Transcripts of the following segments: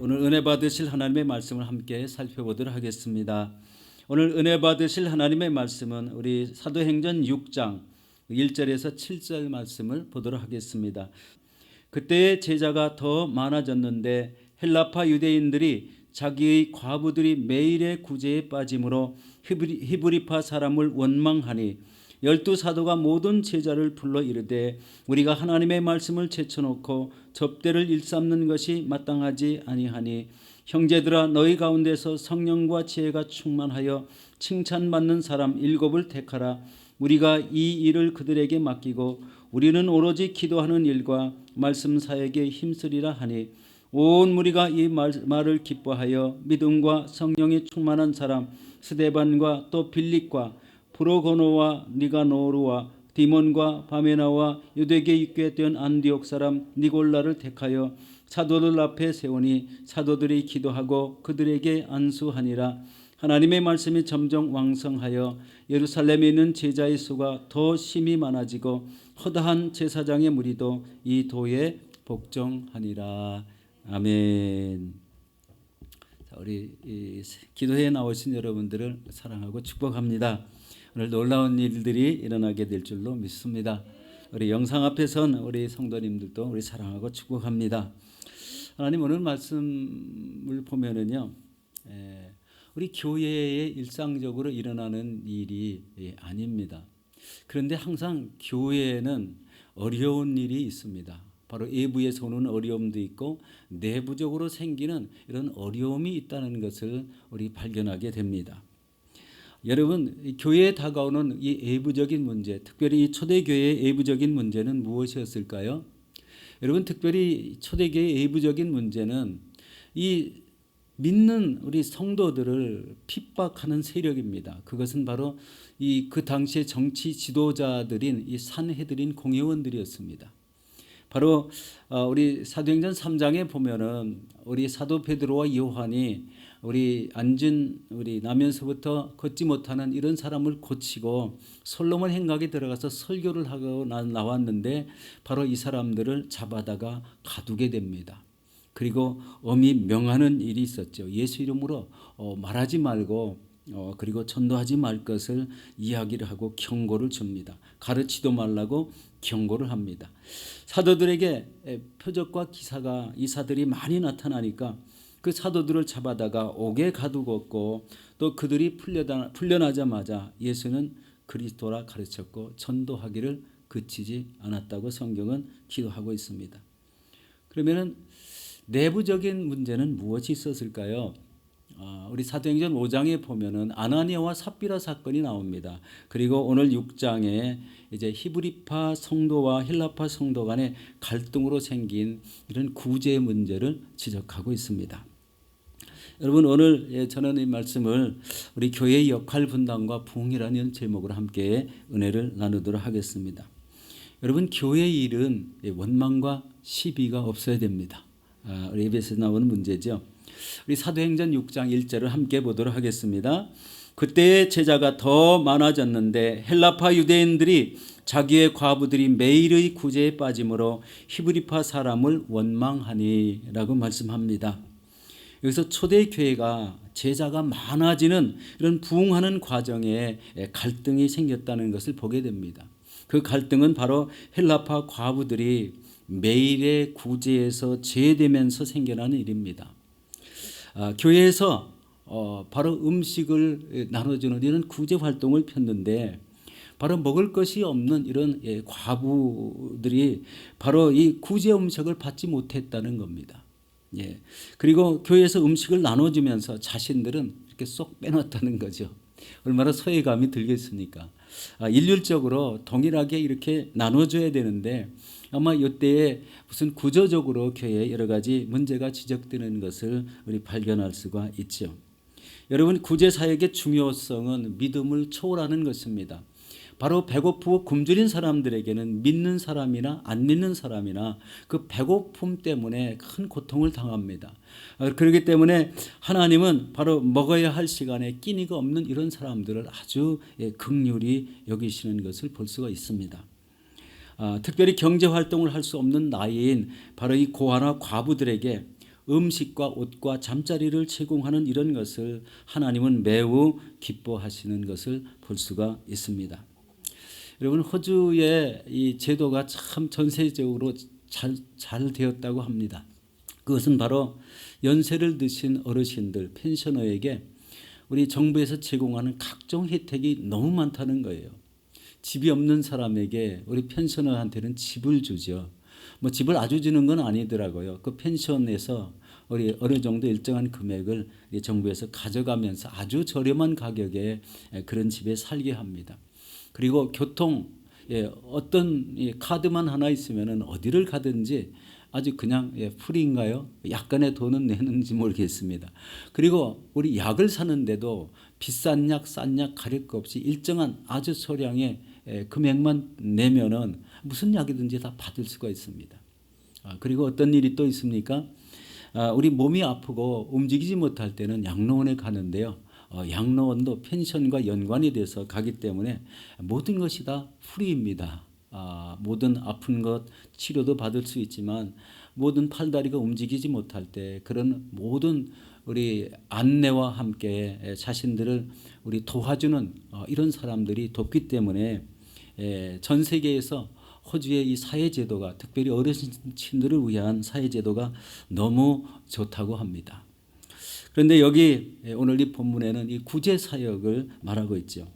오늘 은혜 받으실 하나님의 말씀을 함께 살펴보도록 하겠습니다. 오늘 은혜 받으실 하나님의 말씀은 우리 사도행전 6장 1절에서 7절 말씀을 보도록 하겠습니다. 그때의 제자가 더 많아졌는데 헬라파 유대인들이 자기의 과부들이 매일의 구제에 빠짐으로 히브리파 사람을 원망하니 12사도가 모든 제자를 불러 이르되 우리가 하나님의 말씀을 제쳐놓고 접대를 일삼는 것이 마땅하지 아니하니 형제들아 너희 가운데서 성령과 지혜가 충만하여 칭찬받는 사람 7을 택하라. 우리가 이 일을 그들에게 맡기고 우리는 오로지 기도하는 일과 말씀 사역에 힘쓰리라 하니 온 무리가 이 말을 기뻐하여 믿음과 성령이 충만한 사람 스데반과 또 빌립과 프로고노와 니가노르와 디몬과 바메나와 유대계 입교했던 안디옥 사람 니골라를 택하여 사도들 앞에 세우니 사도들이 기도하고 그들에게 안수하니라. 하나님의 말씀이 점점 왕성하여 예루살렘에 있는 제자의 수가 더 심히 많아지고 허다한 제사장의 무리도 이 도에 복종하니라. 아멘. 우리 기도회에 나오신 여러분들을 사랑하고 축복합니다. 오늘 놀라운 일들이 일어나게 될 줄로 믿습니다. 우리 영상 앞에 선 우리 성도님들도 우리 사랑하고 축복합니다. 하나님 오늘 말씀을 보면은요, 우리 교회에 일상적으로 일어나는 일이 아닙니다. 그런데 항상 교회에는 어려운 일이 있습니다. 바로 외부에서 오는 어려움도 있고 내부적으로 생기는 이런 어려움이 있다는 것을 우리 발견하게 됩니다. 여러분, 교회에 다가오는 이 외부적인 문제, 특별히 이 초대교회의 외부적인 문제는 무엇이었을까요? 여러분, 특별히 초대교회의 외부적인 문제는 이 믿는 우리 성도들을 핍박하는 세력입니다. 그것은 바로 그 당시의 정치 지도자들인 이 산헤드린 공회원들이었습니다. 바로 우리 사도행전 3장에 보면은 우리 사도 베드로와 요한이 우리 나면서부터 걷지 못하는 이런 사람을 고치고 솔로몬 행각에 들어가서 설교를 하고 나왔는데 바로 이 사람들을 잡아다가 가두게 됩니다. 그리고 엄히 명하는 일이 있었죠. 예수 이름으로 말하지 말고 그리고 전도하지 말 것을 이야기를 하고 경고를 줍니다. 가르치도 말라고 경고를 합니다. 사도들에게 표적과 기사가 이사들이 많이 나타나니까 그 사도들을 잡아다가 옥에 가두었고 또 그들이 풀려나자마자 예수는 그리스도라 가르쳤고 전도하기를 그치지 않았다고 성경은 기도하고 있습니다. 그러면은 내부적인 문제는 무엇이 있었을까요? 우리 사도행전 5장에 보면은 아나니아와 삽비라 사건이 나옵니다. 그리고 오늘 6장에 이제 히브리파 성도와 헬라파 성도 간의 갈등으로 생긴 이런 구제 문제를 지적하고 있습니다. 여러분, 오늘 저는 이 말씀을 우리 교회의 역할 분담과 부흥이라는 제목으로 함께 은혜를 나누도록 하겠습니다. 여러분, 교회의 일은 원망과 시비가 없어야 됩니다. 우리 예배에서 나오는 문제죠. 우리 사도행전 6장 1절을 함께 보도록 하겠습니다. 그때의 제자가 더 많아졌는데 헬라파 유대인들이 자기의 과부들이 매일의 구제에 빠짐으로 히브리파 사람을 원망하니 라고 말씀합니다. 여기서 초대교회가 제자가 많아지는 이런 부흥하는 과정에 갈등이 생겼다는 것을 보게 됩니다. 그 갈등은 바로 헬라파 과부들이 매일의 구제에서 제되면서 생겨나는 일입니다. 교회에서 바로 음식을 나눠주는 이런 구제 활동을 폈는데 바로 먹을 것이 없는 이런 과부들이 바로 이 구제 음식을 받지 못했다는 겁니다. 그리고 교회에서 음식을 나눠주면서 자신들은 이렇게 쏙 빼놨다는 거죠. 얼마나 소외감이 들겠습니까? 일률적으로 동일하게 이렇게 나눠줘야 되는데 아마 이때에 무슨 구조적으로 교회에 여러 가지 문제가 지적되는 것을 우리 발견할 수가 있죠. 여러분, 구제 사역의 중요성은 믿음을 초월하는 것입니다. 바로 배고프고 굶주린 사람들에게는 믿는 사람이나 안 믿는 사람이나 그 배고픔 때문에 큰 고통을 당합니다. 그렇기 때문에 하나님은 바로 먹어야 할 시간에 끼니가 없는 이런 사람들을 아주 긍휼히 여기시는 것을 볼 수가 있습니다. 특별히 경제활동을 할 수 없는 나이인 바로 이 고아나 과부들에게 음식과 옷과 잠자리를 제공하는 이런 것을 하나님은 매우 기뻐하시는 것을 볼 수가 있습니다. 여러분, 호주의 이 제도가 참 전세적으로 잘 되었다고 합니다. 그것은 바로 연세를 드신 어르신들, 펜셔너에게 우리 정부에서 제공하는 각종 혜택이 너무 많다는 거예요. 집이 없는 사람에게 우리 펜셔너한테는 집을 주죠. 뭐 집을 아주 주는 건 아니더라고요. 그 펜션에서 우리 어느 정도 일정한 금액을 정부에서 가져가면서 아주 저렴한 가격에 그런 집에 살게 합니다. 그리고 교통, 어떤 카드만 하나 있으면 어디를 가든지 아주 그냥 프리인가요? 약간의 돈은 내는지 모르겠습니다. 그리고 우리 약을 사는데도 비싼 약, 싼 약 가릴 것 없이 일정한 아주 소량의 금액만 내면은 무슨 약이든지 다 받을 수가 있습니다. 그리고 어떤 일이 또 있습니까? 우리 몸이 아프고 움직이지 못할 때는 양로원에 가는데요. 양로원도 펜션과 연관이 돼서 가기 때문에 모든 것이 다 프리입니다. 모든 아픈 것 치료도 받을 수 있지만 모든 팔다리가 움직이지 못할 때 그런 모든 우리 안내와 함께 자신들을 우리 도와주는 이런 사람들이 돕기 때문에 전 세계에서 호주의 이 사회제도가, 특별히 어르신들을 위한 사회제도가 너무 좋다고 합니다. 그런데 여기 오늘 이 본문에는 이 구제사역을 말하고 있죠.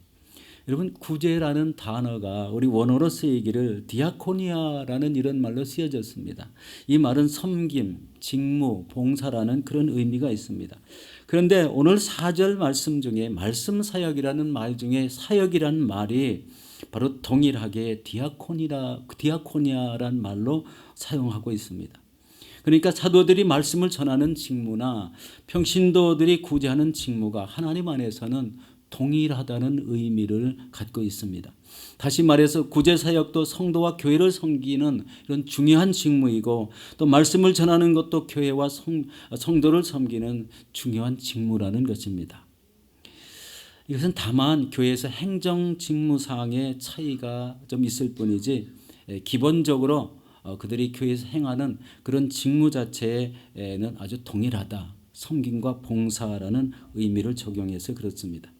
여러분, 구제라는 단어가 우리 원어로 쓰이기를 디아코니아라는 이런 말로 쓰여졌습니다. 이 말은 섬김, 직무, 봉사라는 그런 의미가 있습니다. 그런데 오늘 4절 말씀 중에 말씀 사역이라는 말 중에 사역이라는 말이 바로 동일하게 디아코니아란 말로 사용하고 있습니다. 그러니까 사도들이 말씀을 전하는 직무나 평신도들이 구제하는 직무가 하나님 안에서는 동일하다는 의미를 갖고 있습니다. 다시 말해서 구제사역도 성도와 교회를 섬기는 이런 중요한 직무이고 또 말씀을 전하는 것도 교회와 성도를 섬기는 중요한 직무라는 것입니다. 이것은 다만 교회에서 행정 직무상의 차이가 좀 있을 뿐이지 기본적으로 그들이 교회에서 행하는 그런 직무 자체에는 아주 동일하다. 섬김과 봉사라는 의미를 적용해서 그렇습니다.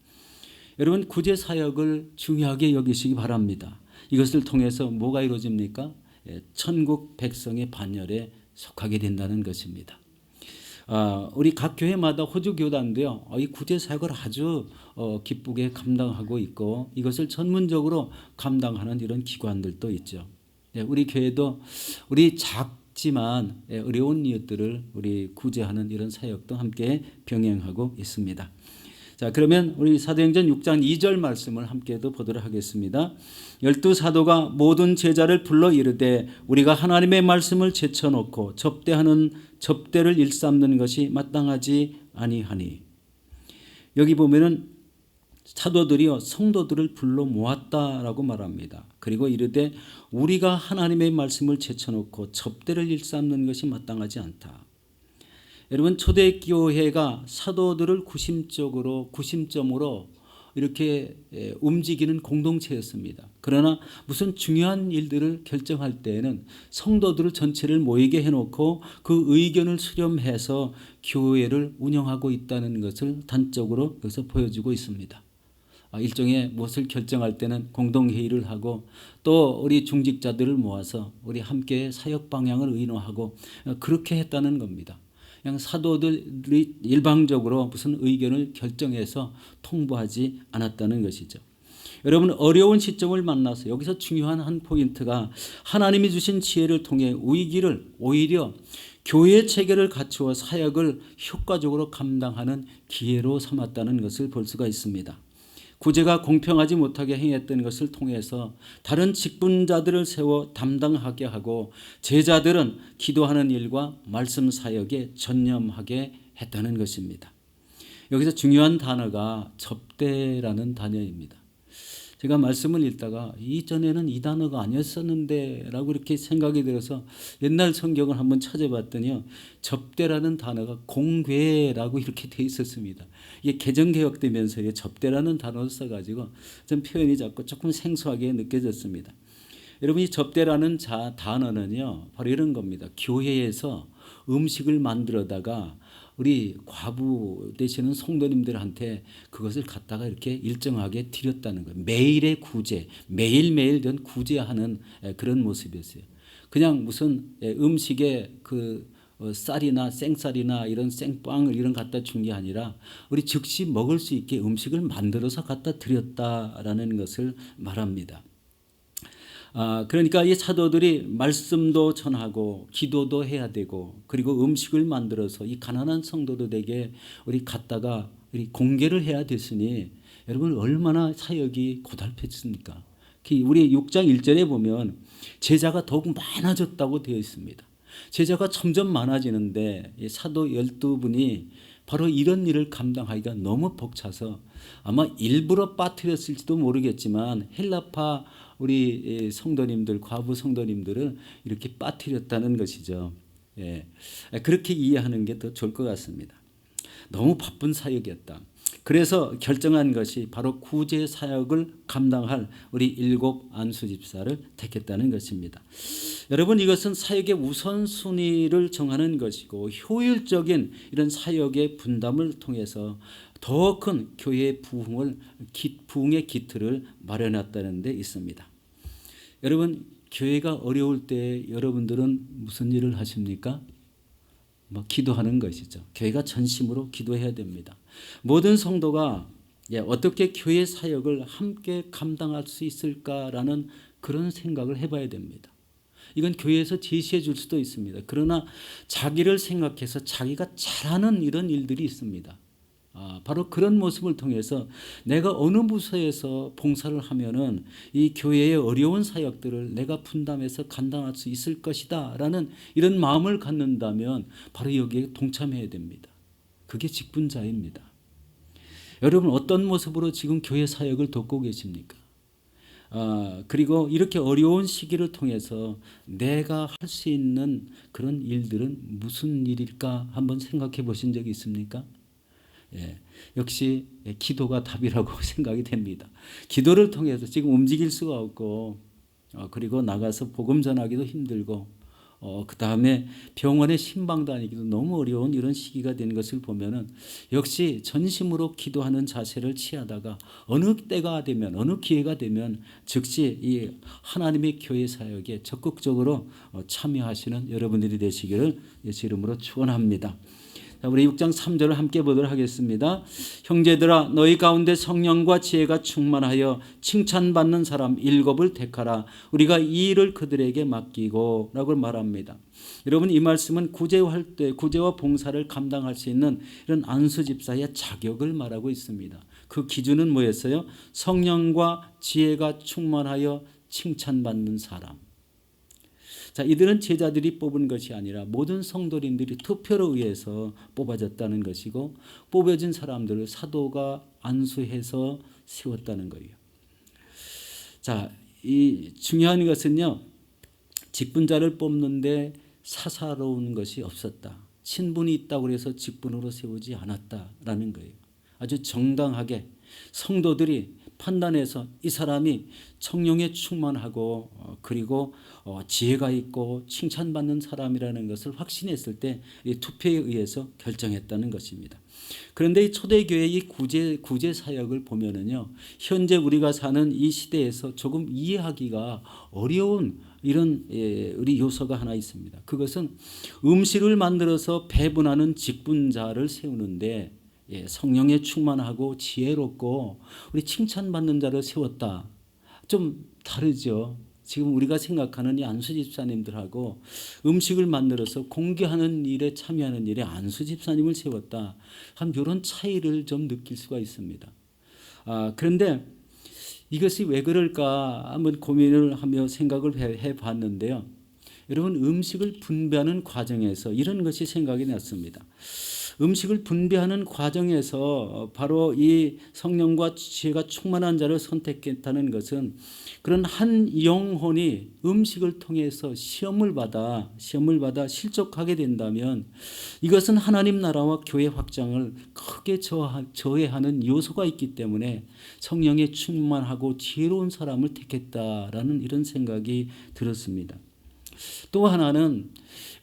여러분, 구제사역을 중요하게 여기시기 바랍니다. 이것을 통해서 뭐가 이루어집니까? 천국 백성의 반열에 속하게 된다는 것입니다. 우리 각 교회마다 호주 교단도요, 이 구제사역을 아주 기쁘게 감당하고 있고 이것을 전문적으로 감당하는 이런 기관들도 있죠. 우리 교회도 우리 작지만 어려운 이웃들을 우리 구제하는 이런 사역도 함께 병행하고 있습니다. 자, 그러면 우리 사도행전 6장 2절 말씀을 함께도 보도록 하겠습니다. 12사도가 모든 제자를 불러 이르되 우리가 하나님의 말씀을 제쳐놓고 접대를 일삼는 것이 마땅하지 아니하니. 여기 보면은 사도들이요 성도들을 불러 모았다라고 말합니다. 그리고 이르되 우리가 하나님의 말씀을 제쳐놓고 접대를 일삼는 것이 마땅하지 않다. 여러분, 초대교회가 사도들을 구심점으로 이렇게 움직이는 공동체였습니다. 그러나 무슨 중요한 일들을 결정할 때에는 성도들을 전체를 모이게 해놓고 그 의견을 수렴해서 교회를 운영하고 있다는 것을 단적으로 여기서 보여주고 있습니다. 일종의 무엇을 결정할 때는 공동회의를 하고 또 우리 중직자들을 모아서 우리 함께 사역 방향을 의논하고 그렇게 했다는 겁니다. 그냥 사도들이 일방적으로 무슨 의견을 결정해서 통보하지 않았다는 것이죠. 여러분, 어려운 시점을 만나서 여기서 중요한 한 포인트가 하나님이 주신 지혜를 통해 위기를 오히려 교회 체계를 갖추어 사역을 효과적으로 감당하는 기회로 삼았다는 것을 볼 수가 있습니다. 구제가 공평하지 못하게 행했던 것을 통해서 다른 직분자들을 세워 담당하게 하고 제자들은 기도하는 일과 말씀 사역에 전념하게 했다는 것입니다. 여기서 중요한 단어가 접대라는 단어입니다. 제가 말씀을 읽다가 이전에는 이 단어가 아니었었는데 라고 이렇게 생각이 들어서 옛날 성경을 한번 찾아봤더니요, 접대라는 단어가 공궤라고 이렇게 돼 있었습니다. 이게 개정개혁되면서 접대라는 단어를 써가지고 좀 표현이 자꾸 조금 생소하게 느껴졌습니다. 여러분, 이 접대라는 단어는요 바로 이런 겁니다. 교회에서 음식을 만들어다가 우리 과부 되시는 성도님들한테 그것을 갖다가 이렇게 일정하게 드렸다는 거예요. 매일의 구제, 매일매일 된 구제하는 그런 모습이었어요. 그냥 무슨 음식에 쌀이나 생쌀이나 이런 생빵을 이런 갖다 준 게 아니라 우리 즉시 먹을 수 있게 음식을 만들어서 갖다 드렸다라는 것을 말합니다. 그러니까 이 사도들이 말씀도 전하고 기도도 해야 되고 그리고 음식을 만들어서 이 가난한 성도들에게 우리 갖다가 우리 공개를 해야 됐으니 여러분 얼마나 사역이 고달팠습니까? 우리 6장 1절에 보면 제자가 더욱 많아졌다고 되어 있습니다. 제자가 점점 많아지는데 사도 12분이 바로 이런 일을 감당하기가 너무 벅차서 아마 일부러 빠뜨렸을지도 모르겠지만 헬라파 우리 성도님들, 과부 성도님들은 이렇게 빠뜨렸다는 것이죠. 그렇게 이해하는 게 더 좋을 것 같습니다. 너무 바쁜 사역이었다. 그래서 결정한 것이 바로 구제 사역을 감당할 우리 7 안수 집사를 택했다는 것입니다. 여러분 이것은 사역의 우선순위를 정하는 것이고 효율적인 이런 사역의 분담을 통해서 더 큰 교회의 부흥의 기틀을 마련했다는 데 있습니다. 여러분 교회가 어려울 때 여러분들은 무슨 일을 하십니까? 기도하는 것이죠. 교회가 전심으로 기도해야 됩니다. 모든 성도가 어떻게 교회 사역을 함께 감당할 수 있을까라는 그런 생각을 해봐야 됩니다. 이건 교회에서 제시해 줄 수도 있습니다. 그러나 자기를 생각해서 자기가 잘하는 이런 일들이 있습니다. 바로 그런 모습을 통해서 내가 어느 부서에서 봉사를 하면은 이 교회의 어려운 사역들을 내가 분담해서 감당할 수 있을 것이다 라는 이런 마음을 갖는다면 바로 여기에 동참해야 됩니다. 그게 직분자입니다. 여러분 어떤 모습으로 지금 교회 사역을 돕고 계십니까? 그리고 이렇게 어려운 시기를 통해서 내가 할 수 있는 그런 일들은 무슨 일일까 한번 생각해 보신 적이 있습니까? 역시 기도가 답이라고 생각이 됩니다. 기도를 통해서 지금 움직일 수가 없고 그리고 나가서 복음 전하기도 힘들고 그 다음에 병원에 신방 다니기도 너무 어려운 이런 시기가 된 것을 보면은 역시 전심으로 기도하는 자세를 취하다가 어느 때가 되면 어느 기회가 되면 즉시 이 하나님의 교회 사역에 적극적으로 참여하시는 여러분들이 되시기를 예수 이름으로 축원합니다. 우리 6장 3절을 함께 보도록 하겠습니다. 형제들아 너희 가운데 성령과 지혜가 충만하여 칭찬받는 사람 7을 택하라. 우리가 이 일을 그들에게 맡기고 라고 말합니다. 여러분 이 말씀은 구제와 봉사를 감당할 수 있는 이런 안수 집사의 자격을 말하고 있습니다. 그 기준은 뭐였어요? 성령과 지혜가 충만하여 칭찬받는 사람. 자, 이들은 제자들이 뽑은 것이 아니라 모든 성도님들이 투표로 의해서 뽑아졌다는 것이고 뽑아진 사람들을 사도가 안수해서 세웠다는 거예요. 자, 이 중요한 것은요. 직분자를 뽑는데 사사로운 것이 없었다. 신분이 있다고 해서 직분으로 세우지 않았다라는 거예요. 아주 정당하게 성도들이 판단해서 이 사람이 성령에 충만하고 그리고 지혜가 있고 칭찬받는 사람이라는 것을 확신했을 때 이 투표에 의해서 결정했다는 것입니다. 그런데 이 초대교회의 이 구제 사역을 보면은요, 현재 우리가 사는 이 시대에서 조금 이해하기가 어려운 이런 우리 요소가 하나 있습니다. 그것은 음식을 만들어서 배분하는 직분자를 세우는데 성령에 충만하고 지혜롭고 우리 칭찬받는 자를 세웠다. 좀 다르죠. 지금 우리가 생각하는 이 안수 집사님들하고 음식을 만들어서 공개하는 일에 참여하는 일에 안수 집사님을 세웠다. 한 이런 차이를 좀 느낄 수가 있습니다. 그런데 이것이 왜 그럴까 한번 고민을 하며 생각을 해봤는데요. 여러분 음식을 분배하는 과정에서 이런 것이 생각이 났습니다. 음식을 분배하는 과정에서 바로 이 성령과 지혜가 충만한 자를 선택했다는 것은 그런 한 영혼이 음식을 통해서 시험을 받아 실족하게 된다면 이것은 하나님 나라와 교회 확장을 크게 저해하는 요소가 있기 때문에 성령에 충만하고 지혜로운 사람을 택했다라는 이런 생각이 들었습니다. 또 하나는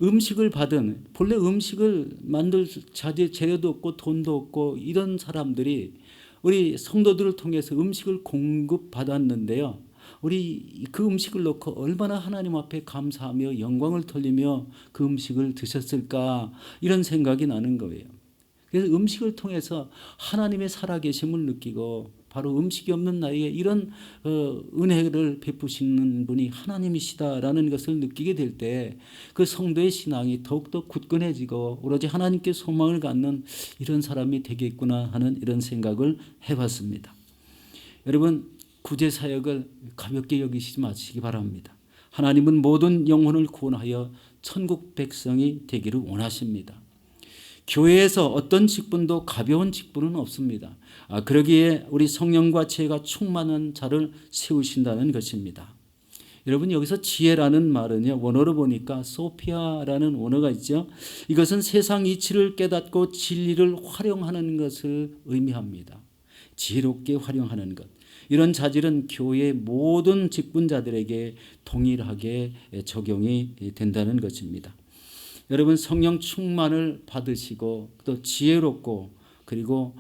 음식을 받은, 본래 음식을 만들 재료도 없고 돈도 없고 이런 사람들이 우리 성도들을 통해서 음식을 공급받았는데요. 우리 그 음식을 놓고 얼마나 하나님 앞에 감사하며 영광을 돌리며 그 음식을 드셨을까, 이런 생각이 나는 거예요. 그래서 음식을 통해서 하나님의 살아계심을 느끼고, 바로 음식이 없는 나이에 이런 은혜를 베푸시는 분이 하나님이시다라는 것을 느끼게 될 때 그 성도의 신앙이 더욱더 굳건해지고 오로지 하나님께 소망을 갖는 이런 사람이 되겠구나 하는 이런 생각을 해봤습니다. 여러분, 구제 사역을 가볍게 여기시지 마시기 바랍니다. 하나님은 모든 영혼을 구원하여 천국 백성이 되기를 원하십니다. 교회에서 어떤 직분도 가벼운 직분은 없습니다. 그러기에 우리 성령과 지혜가 충만한 자를 세우신다는 것입니다. 여러분, 여기서 지혜라는 말은요, 원어로 보니까 소피아라는 원어가 있죠. 이것은 세상 이치를 깨닫고 진리를 활용하는 것을 의미합니다. 지혜롭게 활용하는 것. 이런 자질은 교회의 모든 직분자들에게 동일하게 적용이 된다는 것입니다. 여러분, 성령 충만을 받으시고 또 지혜롭고 그리고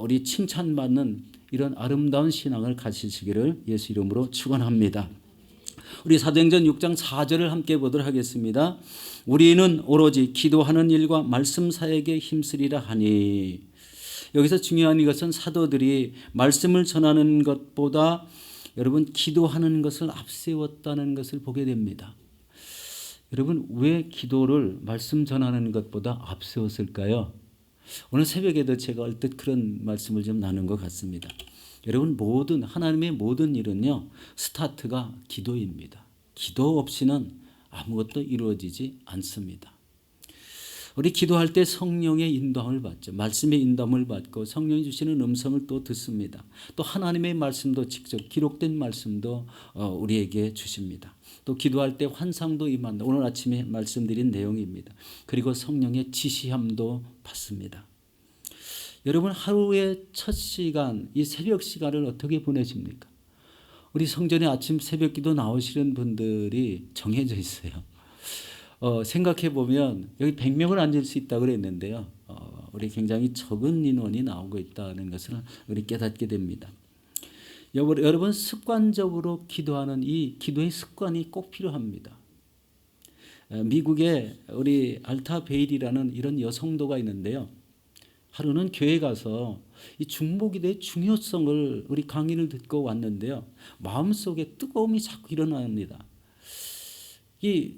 우리 칭찬받는 이런 아름다운 신앙을 가지시기를 예수 이름으로 축원합니다. 우리 사도행전 6장 4절을 함께 보도록 하겠습니다. 우리는 오로지 기도하는 일과 말씀 사역에 힘쓰리라 하니. 여기서 중요한 것은 사도들이 말씀을 전하는 것보다 여러분 기도하는 것을 앞세웠다는 것을 보게 됩니다. 여러분, 왜 기도를 말씀 전하는 것보다 앞세웠을까요? 오늘 새벽에도 제가 얼뜻 그런 말씀을 좀 나눈 것 같습니다. 여러분, 하나님의 모든 일은요, 스타트가 기도입니다. 기도 없이는 아무것도 이루어지지 않습니다. 우리 기도할 때 성령의 인도함을 받죠. 말씀의 인도함을 받고 성령이 주시는 음성을 또 듣습니다. 또 하나님의 말씀도 직접 기록된 말씀도 우리에게 주십니다. 또 기도할 때 환상도 임한다. 오늘 아침에 말씀드린 내용입니다. 그리고 성령의 지시함도 받습니다. 여러분, 하루의 첫 시간, 이 새벽 시간을 어떻게 보내십니까? 우리 성전에 아침 새벽 기도 나오시는 분들이 정해져 있어요. 생각해 보면 여기 100명을 앉을 수 있다고 그랬는데요. 우리 굉장히 적은 인원이 나오고 있다는 것을 우리 깨닫게 됩니다. 여러분, 습관적으로 기도하는 이 기도의 습관이 꼭 필요합니다. 미국에 우리 알타 베일이라는 이런 여성도가 있는데요. 하루는 교회 가서 이 중보기도의 중요성을 우리 강의를 듣고 왔는데요. 마음속에 뜨거움이 자꾸 일어납니다. 이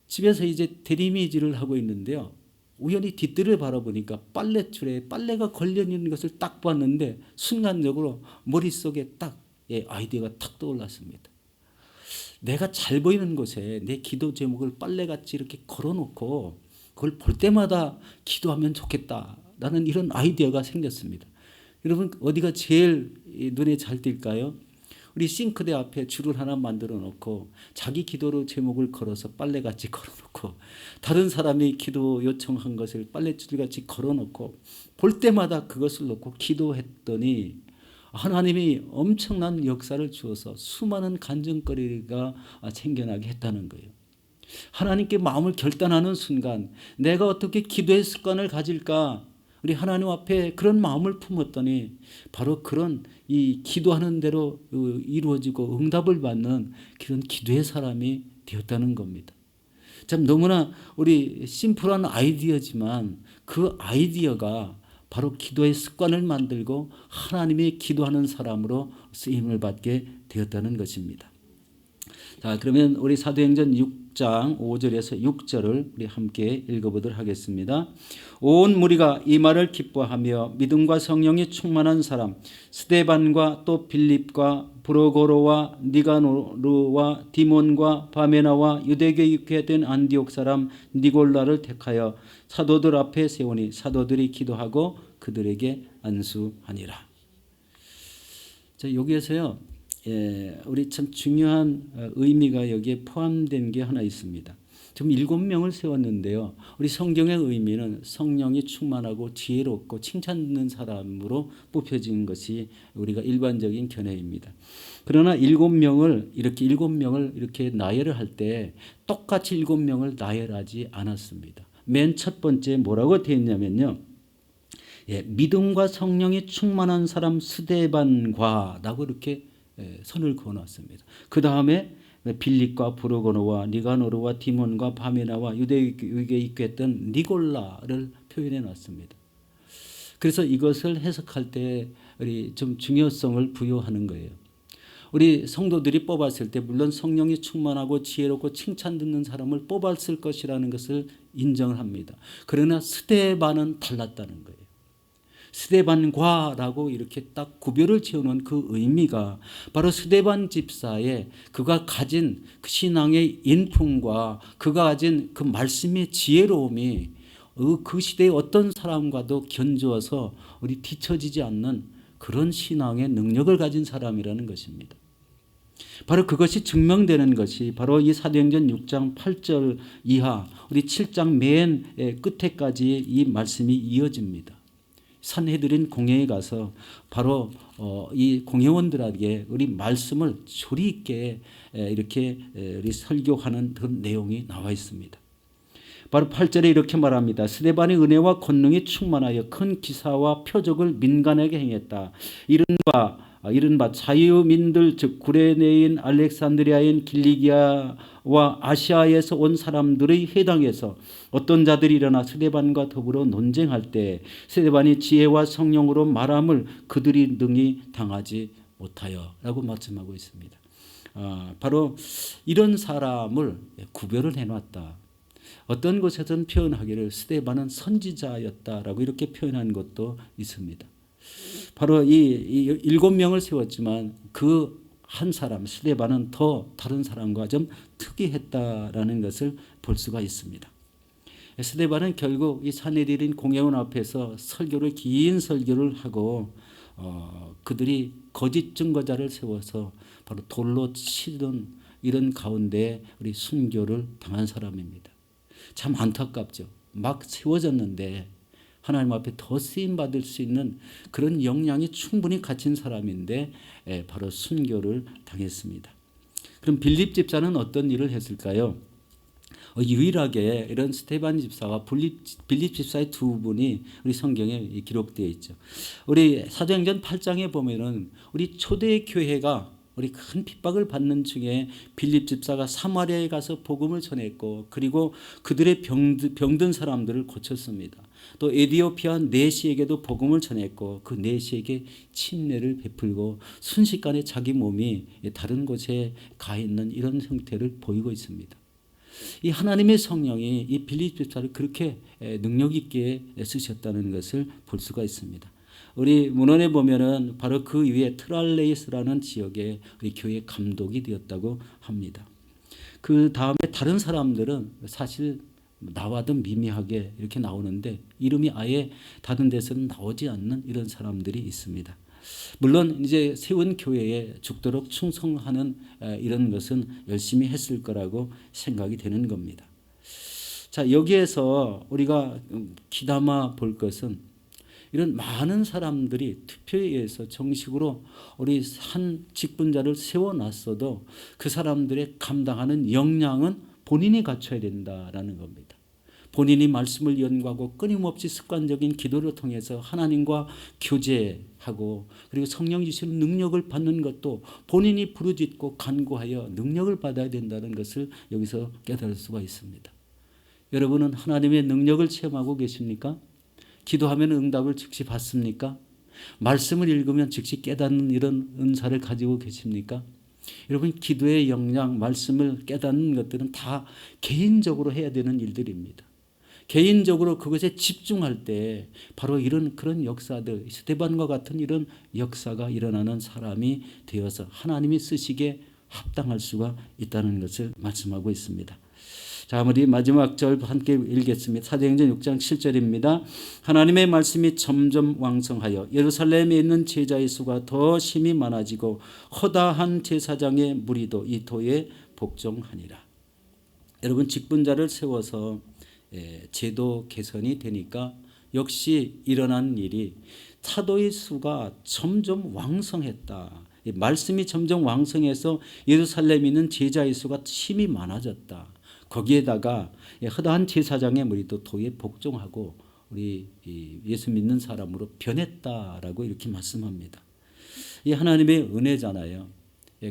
집에서 이제 대리미질을 하고 있는데요. 우연히 뒷뜰을 바라보니까 빨래줄에 빨래가 걸려있는 것을 딱 봤는데 순간적으로 머릿속에 딱 아이디어가 탁 떠올랐습니다. 내가 잘 보이는 곳에 내 기도 제목을 빨래같이 이렇게 걸어놓고 그걸 볼 때마다 기도하면 좋겠다라는 이런 아이디어가 생겼습니다. 여러분, 어디가 제일 눈에 잘 띌까요? 우리 싱크대 앞에 줄을 하나 만들어 놓고 자기 기도로 제목을 걸어서 빨래같이 걸어놓고 다른 사람이 기도 요청한 것을 빨래줄같이 걸어놓고 볼 때마다 그것을 놓고 기도했더니 하나님이 엄청난 역사를 주어서 수많은 간증거리가 생겨나게 했다는 거예요. 하나님께 마음을 결단하는 순간 내가 어떻게 기도의 습관을 가질까, 우리 하나님 앞에 그런 마음을 품었더니 바로 그런 이 기도하는 대로 이루어지고 응답을 받는 그런 기도의 사람이 되었다는 겁니다. 참 너무나 우리 심플한 아이디어지만 그 아이디어가 바로 기도의 습관을 만들고 하나님의 기도하는 사람으로 쓰임을 받게 되었다는 것입니다. 자, 그러면 우리 사도행전 6장 5절에서 6절을 우리 함께 읽어보도록 하겠습니다. 온 무리가 이 말을 기뻐하며 믿음과 성령이 충만한 사람 스데반과 또 빌립과 브로고로와 니가노르와 디몬과 바메나와 유대교에 입교된 안디옥 사람 니골라를 택하여 사도들 앞에 세우니 사도들이 기도하고 그들에게 안수하니라. 자, 여기에서요, 우리 참 중요한 의미가 여기에 포함된 게 하나 있습니다. 지금 7명을 세웠는데요. 우리 성경의 의미는 성령이 충만하고 지혜롭고 칭찬 듣는 사람으로 뽑혀진 것이 우리가 일반적인 견해입니다. 그러나 7명을 이렇게 나열을 할 때 똑같이 7명을 나열하지 않았습니다. 맨 첫 번째 뭐라고 되어 있냐면요. 믿음과 성령이 충만한 사람 스데반과라고 이렇게 선을 그어놨습니다. 그 다음에 빌립과 브루고노와 니가노르와 디몬과 바메나와 유대교에 입교했던 니골라를 표현해 놨습니다. 그래서 이것을 해석할 때 우리 좀 중요성을 부여하는 거예요. 우리 성도들이 뽑았을 때 물론 성령이 충만하고 지혜롭고 칭찬 듣는 사람을 뽑았을 것이라는 것을 인정을 합니다. 그러나 스데반은 달랐다는 거예요. 스데반과라고 이렇게 딱 구별을 지어놓은 그 의미가 바로 스데반 집사의 그가 가진 그 신앙의 인품과 그가 가진 그 말씀의 지혜로움이 그 시대의 어떤 사람과도 견주어서 우리 뒤처지지 않는 그런 신앙의 능력을 가진 사람이라는 것입니다. 바로 그것이 증명되는 것이 바로 이 사도행전 6장 8절 이하 우리 7장 맨 끝에까지 이 말씀이 이어집니다. 산헤드린 공회에 가서 바로 이 공회원들에게 우리 말씀을 조리 있게 이렇게 우리 설교하는 그런 내용이 나와 있습니다. 바로 8절에 이렇게 말합니다. 스데반의 은혜와 권능이 충만하여 큰 기사와 표적을 민간에게 행했다. 이른바 자유민들 즉 구레네인 알렉산드리아인 길리기아와 아시아에서 온 사람들의 회당에서 어떤 자들이 일어나 스데반과 더불어 논쟁할 때 스데반이 지혜와 성령으로 말함을 그들이 능히 당하지 못하여 라고 말씀하고 있습니다. 바로 이런 사람을 구별을 해놨다. 어떤 곳에서는 표현하기를 스데반은 선지자였다라고 이렇게 표현한 것도 있습니다. 바로 이 7명을 세웠지만 그 한 사람 스데반은 더 다른 사람과 좀 특이했다라는 것을 볼 수가 있습니다. 스데반은 결국 이 산헤드린 공회원 앞에서 긴 설교를 하고 그들이 거짓 증거자를 세워서 바로 돌로 치던 이런 가운데 우리 순교를 당한 사람입니다. 참 안타깝죠. 막 세워졌는데 하나님 앞에 더 쓰임받을 수 있는 그런 역량이 충분히 갖춘 사람인데 바로 순교를 당했습니다. 그럼 빌립 집사는 어떤 일을 했을까요? 유일하게 이런 스데반 집사와 빌립 집사의 두 분이 우리 성경에 기록되어 있죠. 우리 사도행전 8장에 보면은 우리 초대 교회가 우리 큰 핍박을 받는 중에 빌립 집사가 사마리아에 가서 복음을 전했고 그리고 그들의 병든 사람들을 고쳤습니다. 또 에디오피아 네시에게도 복음을 전했고 그 네시에게 침례를 베풀고 순식간에 자기 몸이 다른 곳에 가 있는 이런 형태를 보이고 있습니다. 이 하나님의 성령이 이 빌립 집사를 그렇게 능력 있게 쓰셨다는 것을 볼 수가 있습니다. 우리 문헌에 보면은 바로 그 위에 트랄레이스라는 지역에 우리 교회 감독이 되었다고 합니다. 그 다음에 다른 사람들은 사실 나와도 미미하게 이렇게 나오는데 이름이 아예 다른 데서는 나오지 않는 이런 사람들이 있습니다. 물론 이제 세운 교회에 죽도록 충성하는 이런 것은 열심히 했을 거라고 생각이 되는 겁니다. 자, 여기에서 우리가 귀담아 볼 것은 이런 많은 사람들이 투표에 의해서 정식으로 우리 한 직분자를 세워놨어도 그 사람들의 감당하는 역량은 본인이 갖춰야 된다라는 겁니다. 본인이 말씀을 연구하고 끊임없이 습관적인 기도를 통해서 하나님과 교제하고 그리고 성령 주시는 능력을 받는 것도 본인이 부르짖고 간구하여 능력을 받아야 된다는 것을 여기서 깨달을 수가 있습니다. 여러분은 하나님의 능력을 체험하고 계십니까? 기도하면 응답을 즉시 받습니까? 말씀을 읽으면 즉시 깨닫는 이런 은사를 가지고 계십니까? 여러분 기도의 역량, 말씀을 깨닫는 것들은 다 개인적으로 해야 되는 일들입니다. 개인적으로 그것에 집중할 때 바로 이런 그런 역사들, 스데반과 같은 이런 역사가 일어나는 사람이 되어서 하나님이 쓰시기에 합당할 수가 있다는 것을 말씀하고 있습니다. 자, 우리 마지막 절 함께 읽겠습니다. 사도행전 6장 7절입니다. 하나님의 말씀이 점점 왕성하여 예루살렘에 있는 제자의 수가 더 심히 많아지고 허다한 제사장의 무리도 이 도에 복종하니라. 여러분 직분자를 세워서 제도 개선이 되니까 역시 일어난 일이 사도의 수가 점점 왕성했다. 이 말씀이 점점 왕성해서 예루살렘에 있는 제자의 수가 힘이 많아졌다. 거기에다가 허다한 제사장의 무리도 도에 복종하고 우리 예수 믿는 사람으로 변했다라고 이렇게 말씀합니다. 이 하나님의 은혜잖아요.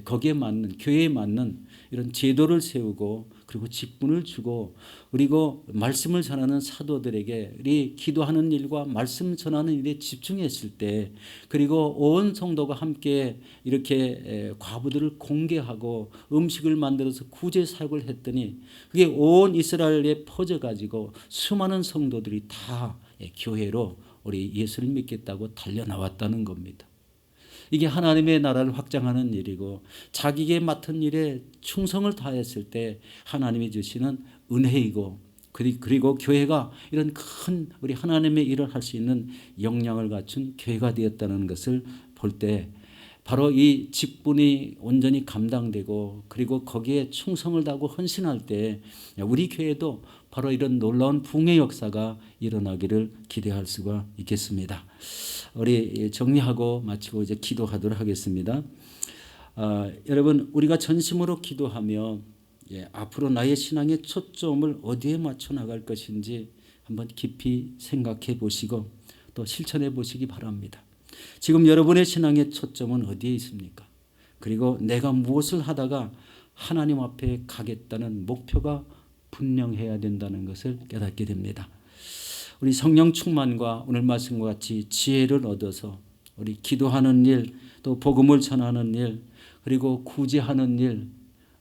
거기에 맞는 교회에 맞는 이런 제도를 세우고 그리고 직분을 주고 그리고 말씀을 전하는 사도들에게 우리 기도하는 일과 말씀 전하는 일에 집중했을 때 그리고 온 성도가 함께 이렇게 과부들을 공개하고 음식을 만들어서 구제 사역을 했더니 그게 온 이스라엘에 퍼져가지고 수많은 성도들이 다 교회로 우리 예수를 믿겠다고 달려나왔다는 겁니다. 이게 하나님의 나라를 확장하는 일이고 자기에게 맡은 일에 충성을 다했을 때 하나님이 주시는 은혜이고 그리고 교회가 이런 큰 우리 하나님의 일을 할 수 있는 역량을 갖춘 교회가 되었다는 것을 볼 때 바로 이 직분이 온전히 감당되고 그리고 거기에 충성을 다하고 헌신할 때 우리 교회도 바로 이런 놀라운 부흥의 역사가 일어나기를 기대할 수가 있겠습니다. 우리 정리하고 마치고 이제 기도하도록 하겠습니다. 여러분 우리가 전심으로 기도하며 앞으로 나의 신앙의 초점을 어디에 맞춰 나갈 것인지 한번 깊이 생각해 보시고 또 실천해 보시기 바랍니다. 지금 여러분의 신앙의 초점은 어디에 있습니까? 그리고 내가 무엇을 하다가 하나님 앞에 가겠다는 목표가 분명해야 된다는 것을 깨닫게 됩니다. 우리 성령 충만과 오늘 말씀과 같이 지혜를 얻어서 우리 기도하는 일, 또 복음을 전하는 일, 그리고 구제하는 일,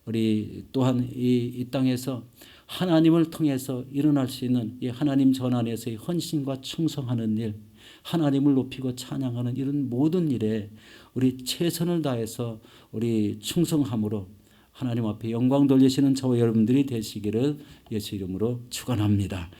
우리 또한 이 땅에서 하나님을 통해서 일어날 수 있는 이 하나님 전 안에서의 헌신과 충성하는 일, 하나님을 높이고 찬양하는 이런 모든 일에 우리 최선을 다해서 우리 충성함으로 하나님 앞에 영광 돌리시는 저와 여러분들이 되시기를 예수 이름으로 축원합니다.